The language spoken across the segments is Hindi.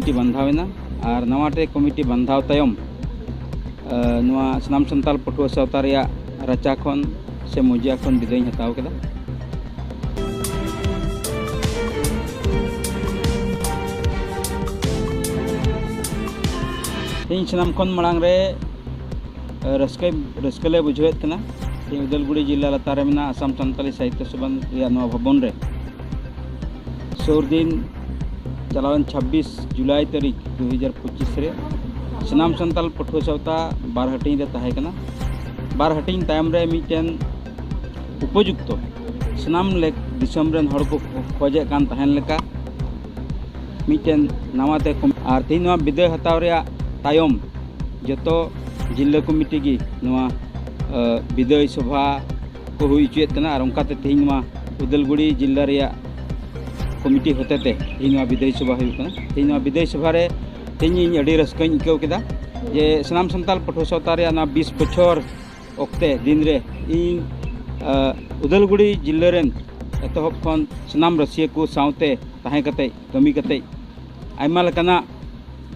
कमिटी बंधावेना और नवाटे कमिटी बंधाव तायम सनाम संताल पटुआ सावता रेया रचा खन से मुजिया खन विदाय हताव केदा। इन सनाम खन मांग रे रस्कले बुझेत कना उदलगुड़ी जिला लतारे में आसाम सानताली साहित्य सभा भवन रे सोर दिन चलावन 26 जुलाई तारीख 2025 रे सनाम सानताल पटुआ सावता बार हटिंग रे ताहे कना। बार हटिंग तायम रे मिटेन उपयुक्त सनाम लेक दिसम रेन हड़ को खोजे कान तहन लेका मिटेन नवाते आर तीन विदाय हताव रे तायम जतो जिला कमिटी की विदाय सभा को हुई चुत कना और उनकाते तेहिन उदलगुड़ी जिला रे कमिटी होतेते तेहिन विदाय सभा हुई कना। तेहिन विदाय सभा रे तेहिन अड़ी रस्काई इकाव केदा जे सनाम सानताल पटुआ सावता रे 20 बछर ओक्ते दिन रे इन उदलगुड़ी जिला रेन एतहब खन सनाम रसिया को सावते ताहे कते कमी कते आयमा लेकाना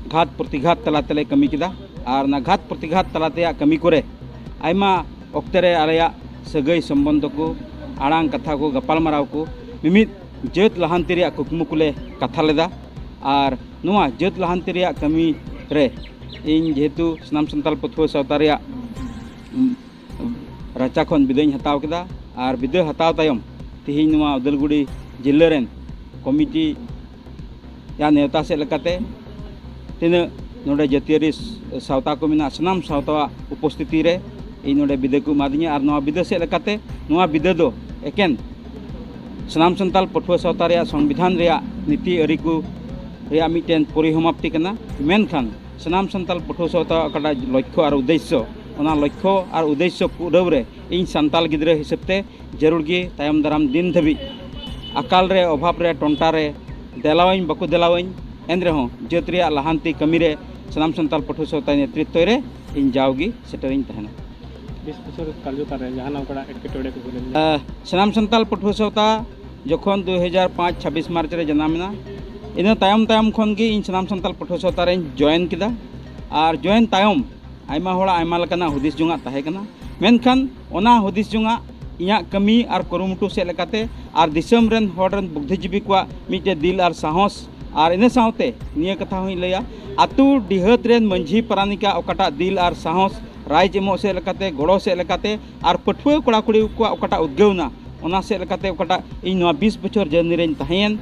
घात प्रतिघात तलाते कमी केदा और ना घात प्रतिघात तलाते कमी करे आयमा ओक्ते रे आलेया सगई संबंध को आड़ांग कथा को गपालमाराव को मिमित जत लहांती रे कुकमु कुले कथा लेदा और नुआ जत लहांती रे कमी रे इन जेहेतु सनाम सानताल पटुआ सावता रे रचा खन विदाय हताव केदा और विदाय हताव तायम तेहिन नुआ उदलगुड़ी जिला रेन कमिटी या नेवता से लेकाते तीन नोडे जातियारी सावता को मेना सनाम सावता उपस्थिति रे इन नोडे विदाय को मादिया और नोआ विदाय से लेकाते नोआ विदाय दो एकेन सनाम सानताल पटुआ सावता रे संविधान रे नीति आरी को रे मिटेन परिसमाप्ति कना। मेनखान सनाम सानताल पटुआ सावता अकाटा लक्ष्य और उद्देश्य ओना लक्ष्य और उद्देश्य कुड़ाव रे इन सानताल गिद्रा हिसाबते जरूर गे तायम दाराम दिन धाबी अकाल रे अभाव रे टंटा रे देलावኝ बाको देलावኝ एन रहो जत रे लहांती कमी रे सनाम सानताल पटुआ सावता नेतृत्व रे इन जावगी सेटरिंग तहना 20 बछर कालजुतारे जहाना ओकड़ा एटकेटोड़े को सनाम सानताल पटुआ सावता जखन 2005 26 मार्च रे जनामना इन तायम तायम खन गे इन सनाम सानताल पटुआ सावता रे जॉइन केदा और जॉइन तायम आयमा होड़ा आयमा लकाना हुदिस जुंगा ताहे कना। मेनखान ओना हुदिस जुंगा इया कमी और कुरुमुटु से लेकाते और दिसम रेन हड़ रेन बुद्धिजीवी को मिटे दिल और साहस और इन सावते निया कथा हुई लैया आतु डिहत रेन मंझी पारानिका ओकाटा दिल और साहस राय एमो से लेकाते गड़ो से लेकाते और पटुआ कोड़ा कुड़ी को ओकाटा उद्गवना ओना से लेकाते ओकाटा इन 20 बछर जर्नी रेन ताहेन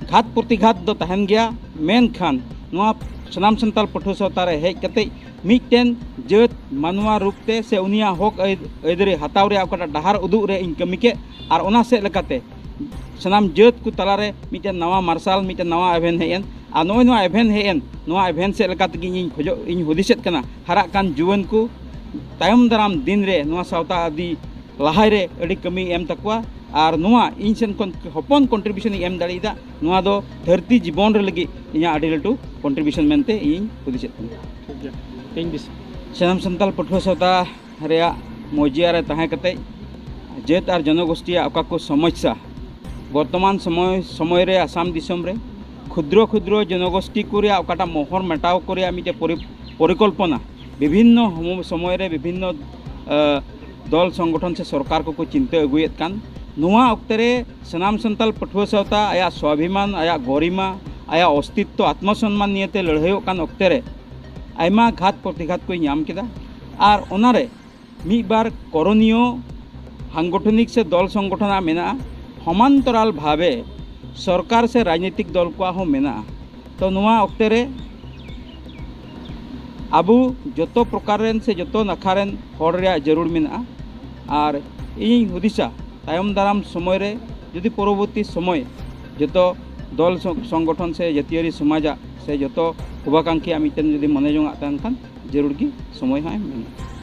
घात प्रतिघात दो ताहेन गया। मेनखान नोआ सनाम सानताल पटुआ सावता रे हेज कते मिटेन जत मानवा रूपते से उनिया हक अदरे हताव रे ओकाटा डहार उदुग रे इन कमी के और ओना से लेकाते सनाम जत को तलारे मिटेन नवा मार्शल मिटेन नवा एवेन हेन और नोय नवा एवेन हेन नवा एवेन से लेकाते इन खोजो इन हुदिसेत कना हरा कान जुवन को तायम दाराम दिन रे नवा सावता आदि लहाय रे अड़ी कमी एम तकवा और नुआ इन सेन कोन हपन कंट्रीब्यूशन एम दाड़ीदा नुआ दो धरती जीवन रे लगी इया अड़ी लटू कंट्रीब्यूशन मेनते इन हुदिसेत कना। सनाम सानताल पटुआ सावता रेया मौजिया रे ताहे कते जेत और जनगोष्ठी अका को समस्या वर्तमान समय रे आसाम दिसम रे क्षुद्र क्षुद्र जनगोष्ठी को रे अकाटा मोहर मेटाव को रे मिटे परिकल्पना विभिन्न समय रे विभिन्न दल संगठन से सरकार को चिंता अगुएत कान नुआ अक्ते रे सनाम सानताल पटुआ सावता आया स्वाभिमान आया गरिमा आया अस्तित्व आत्मसम्मान नियते लड़ाईओ कान अक्ते रे आयमा घात प्रतिघात को नाम केदा और ओनारे मी बार करणीय सांगठनिक से दल संगठन मेना समांतराल भावे सरकार से राजनीतिक दल को मेना तो नुआ अक्ते रे आबू जतो प्रकार से जतो नाखारेन हड़ रे जरूर मेना और इन हुदिसा तायम दाराम समय रे यदि परवर्ती समय जतो दल संगठन से जातियारी समाज से जतो शुभाकांक्षी मिटेन यदि मने जोंगा तान जरूर की समय हाँ मेना।